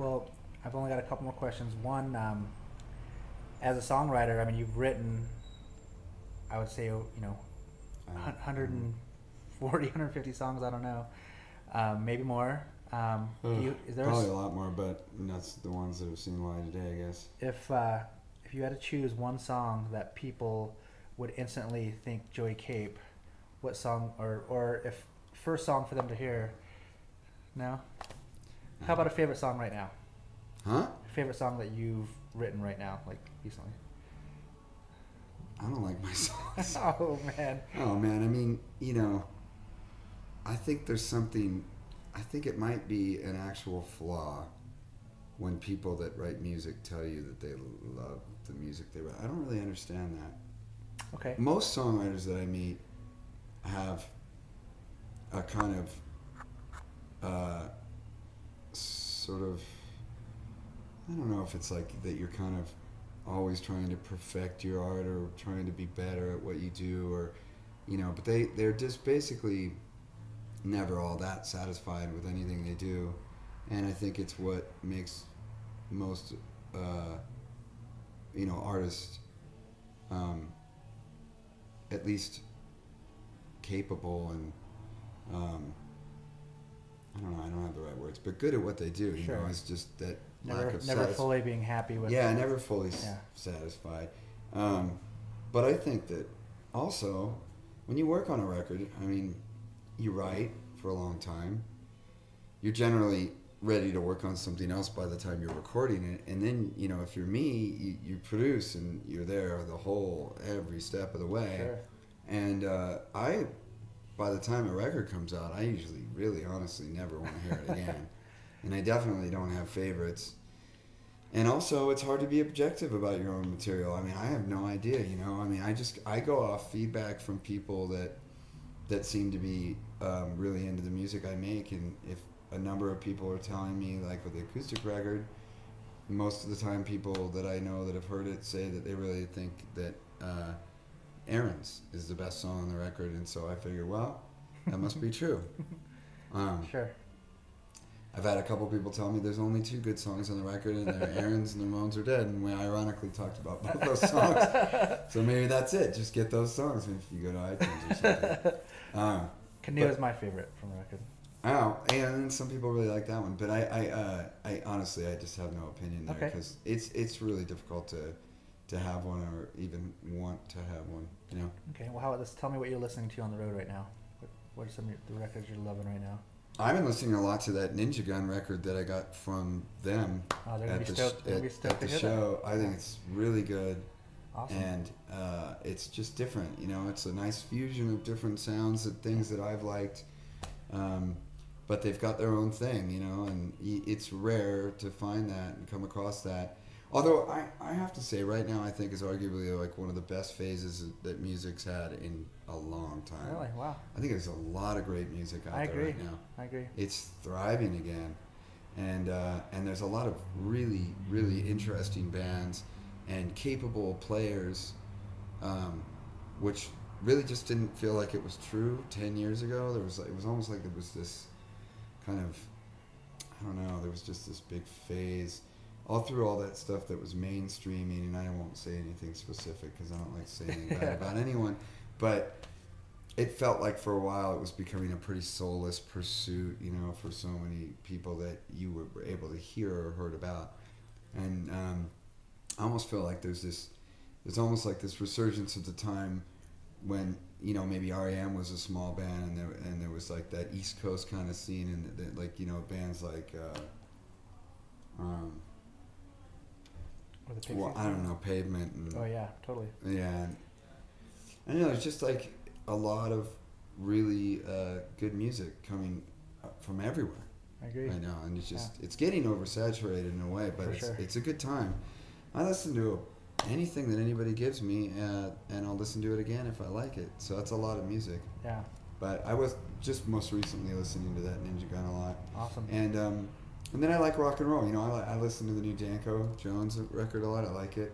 Well, I've only got a couple more questions. One, as a songwriter, I mean, you've written, I would say, 140, 150 songs. I don't know, maybe more. Is there Probably a lot more, but that's the ones that have seen light today, I guess. if you had to choose one song that people would instantly think Joey Cape, what song, or if first song for them to hear? No. How about a favorite song right now? Huh? Favorite song that you've written right now, like recently? I don't like my songs. Oh man. Oh man, I mean, I think there's something. I think it might be an actual flaw when people that write music tell you that they love the music they write. I don't really understand that. Okay. Most songwriters that I meet have a kind of sort of, I don't know if it's like that you're kind of always trying to perfect your art or trying to be better at what you do, or but they're just basically never all that satisfied with anything they do. And I think it's what makes most artists at least capable and I don't know, I don't have the right words, but good at what they do. Sure. It's just that Never fully being happy with. Yeah, never fully satisfied. But I think that also when you work on a record, I mean, you write for a long time. You're generally ready to work on something else by the time you're recording it, and then if you're me, you produce and you're there every step of the way. Sure. And by the time a record comes out, I usually really honestly never want to hear it again. And I definitely don't have favorites. And also, it's hard to be objective about your own material. I mean, I have no idea, I mean, I go off feedback from people that seem to be really into the music I make. And if a number of people are telling me, like with the acoustic record, most of the time people that I know that have heard it say that they really think that Errands is the best song on the record. And so I figure, well, that must be true. Sure. I've had a couple people tell me there's only 2 good songs on the record, and they're Errands and The Ramones Are Dead, and we ironically talked about both those songs. So maybe that's it. Just get those songs if you go to iTunes or something. Canoe is my favorite from the record. Oh, and some people really like that one, but I honestly I just have no opinion there because it's really difficult to have one or even want to have one. Okay. Well, tell me what you're listening to on the road right now. What are some of the records you're loving right now? I've been listening a lot to that Ninja Gun record that I got from them at the show. I think it's really good. Awesome. And it's just different. It's a nice fusion of different sounds and things that I've liked. But they've got their own thing, and it's rare to find that and come across that. Although I have to say, right now, I think is arguably like one of the best phases that music's had in a long time. Really? Wow. I think there's a lot of great music out there right now. I agree. It's thriving again, and there's a lot of really, really interesting bands and capable players, which really just didn't feel like it was true 10 years ago. It was almost like there was this kind of, I don't know, there was just this big phase all through all that stuff that was mainstreaming, and I won't say anything specific because I don't like saying anything bad about anyone, but it felt like for a while it was becoming a pretty soulless pursuit, for so many people that you were able to hear or heard about. And I almost feel like there's almost like this resurgence of the time when maybe R.E.M. was a small band and there was like that East Coast kind of scene, and like bands like I don't know, Pavement. And, oh yeah, totally. Yeah, and it's just like a lot of really good music coming from everywhere. I agree. Right now, and it's getting oversaturated in a way, but it's a good time. I listen to anything that anybody gives me, and I'll listen to it again if I like it. So that's a lot of music. Yeah. But I was just most recently listening to that Ninja Gun a lot. Awesome. And then I like rock and roll. I listen to the new Danko Jones record a lot. I like it.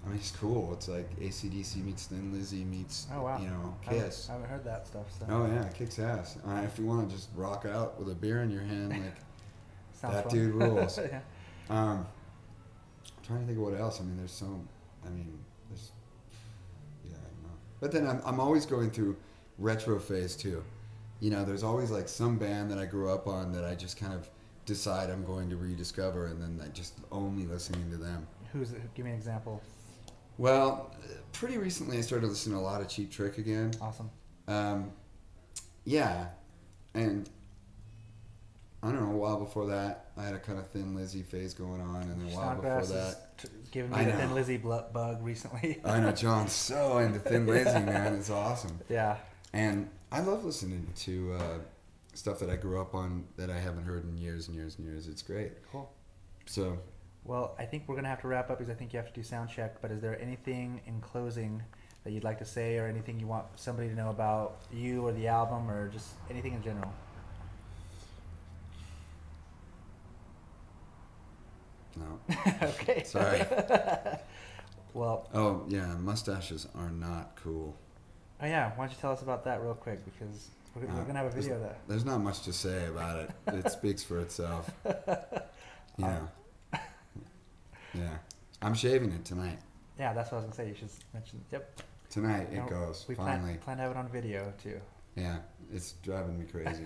I mean, it's cool. It's like AC/DC meets Thin Lizzy meets, Kiss. I haven't heard that stuff. So. Oh yeah, it kicks ass. If you want to just rock out with a beer in your hand, like Sounds that fun. dude rules. Yeah. I'm trying to think of what else. I mean, there's so. I mean, there's. Yeah, I don't know. But then I'm always going through retro phase too. You know, there's always like some band that I grew up on that I just kind of decide I'm going to rediscover, and then I just only listening to them. Give me an example. Well, pretty recently I started listening to a lot of Cheap Trick again. Awesome. Yeah, and I don't know, a while before that I had a kind of Thin Lizzy phase going on, and then a while before that giving me the Thin Lizzy bug recently. I know, John's so into Thin Lizzy, man. It's awesome. Yeah. And I love listening to stuff that I grew up on that I haven't heard in years and years and years. It's great. Cool. So, well, I think we're gonna have to wrap up because I think you have to do sound check. But is there anything in closing that you'd like to say, or anything you want somebody to know about you or the album, or just anything in general? no. Okay. Sorry. Well. Oh, yeah, mustaches are not cool. Oh yeah, why don't you tell us about that real quick, because we're gonna have a video of that. There's not much to say about it. It speaks for itself. You know. Yeah. I'm shaving it tonight. Yeah, that's what I was gonna say. You should mention. Yep. Tonight it goes. We finally. plan to have it on video too. Yeah, it's driving me crazy.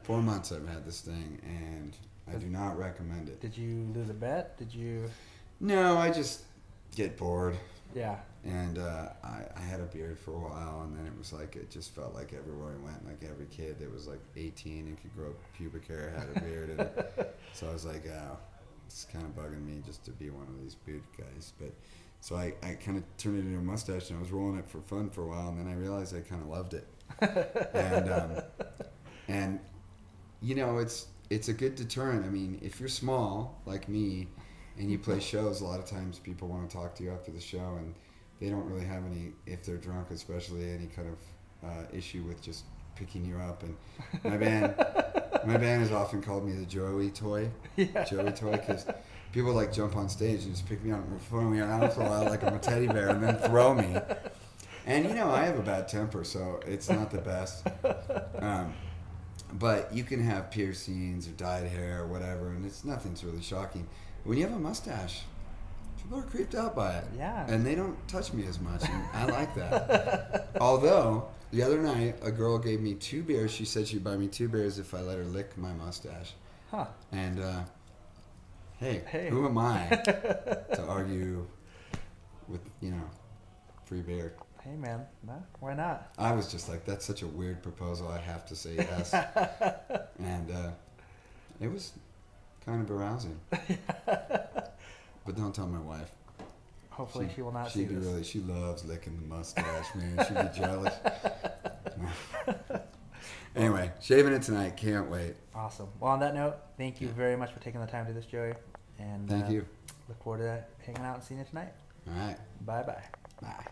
4 months I've had this thing, and I do not recommend it. Did you lose a bet? Did you? No, I just get bored. Yeah. And I had a beard for a while, and then it was like, it just felt like everywhere I went, like every kid that was like 18 and could grow pubic hair had a beard. And so I was like, oh, it's kind of bugging me just to be one of these beard guys. But so I kind of turned it into a mustache, and I was rolling it for fun for a while, and then I realized I kind of loved it. And you know, it's a good deterrent. I mean, if you're small like me and you play shows, a lot of times people want to talk to you after the show, and they don't really have any, if they're drunk especially, any kind of issue with just picking you up. And my band has often called me the Joey toy. Yeah. Joey toy, because people like jump on stage and just pick me up and throw me around for a while like I'm a teddy bear, and then throw me. And you know, I have a bad temper, so it's not the best. But you can have piercings or dyed hair or whatever, and nothing's really shocking. When you have a mustache, people are creeped out by it. Yeah. And they don't touch me as much, and I like that. Although, the other night, a girl gave me 2 beers. She said she'd buy me 2 beers if I let her lick my mustache. Huh. And, hey, who am I to argue with, you know, free beer? Hey, man. No, why not? I was just like, that's such a weird proposal. I have to say yes. And it was kind of arousing. But don't tell my wife. Hopefully she will not see this. Really, she loves licking the mustache, man. She'd be jealous. Anyway, shaving it tonight. Can't wait. Awesome. Well, on that note, thank you very much for taking the time to do this, Joey. And thank you. Look forward to hanging out and seeing you tonight. All right. Bye-bye. Bye.